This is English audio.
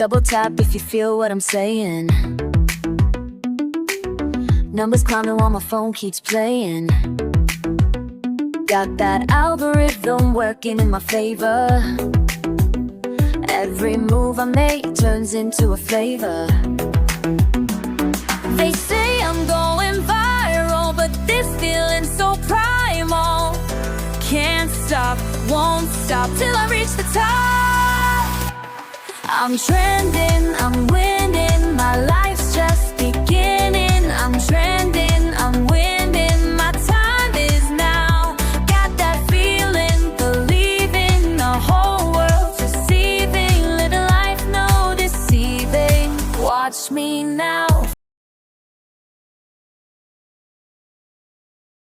Double tap if you feel what I'm saying. Numbers climbing while my phone keeps playing. Got that algorithm working in my favor. Every move I make turns into a flavor. They say I'm going viral, but this feeling so primal. Can't stop, won't stop till I reach the top. I'm trending, I'm winning.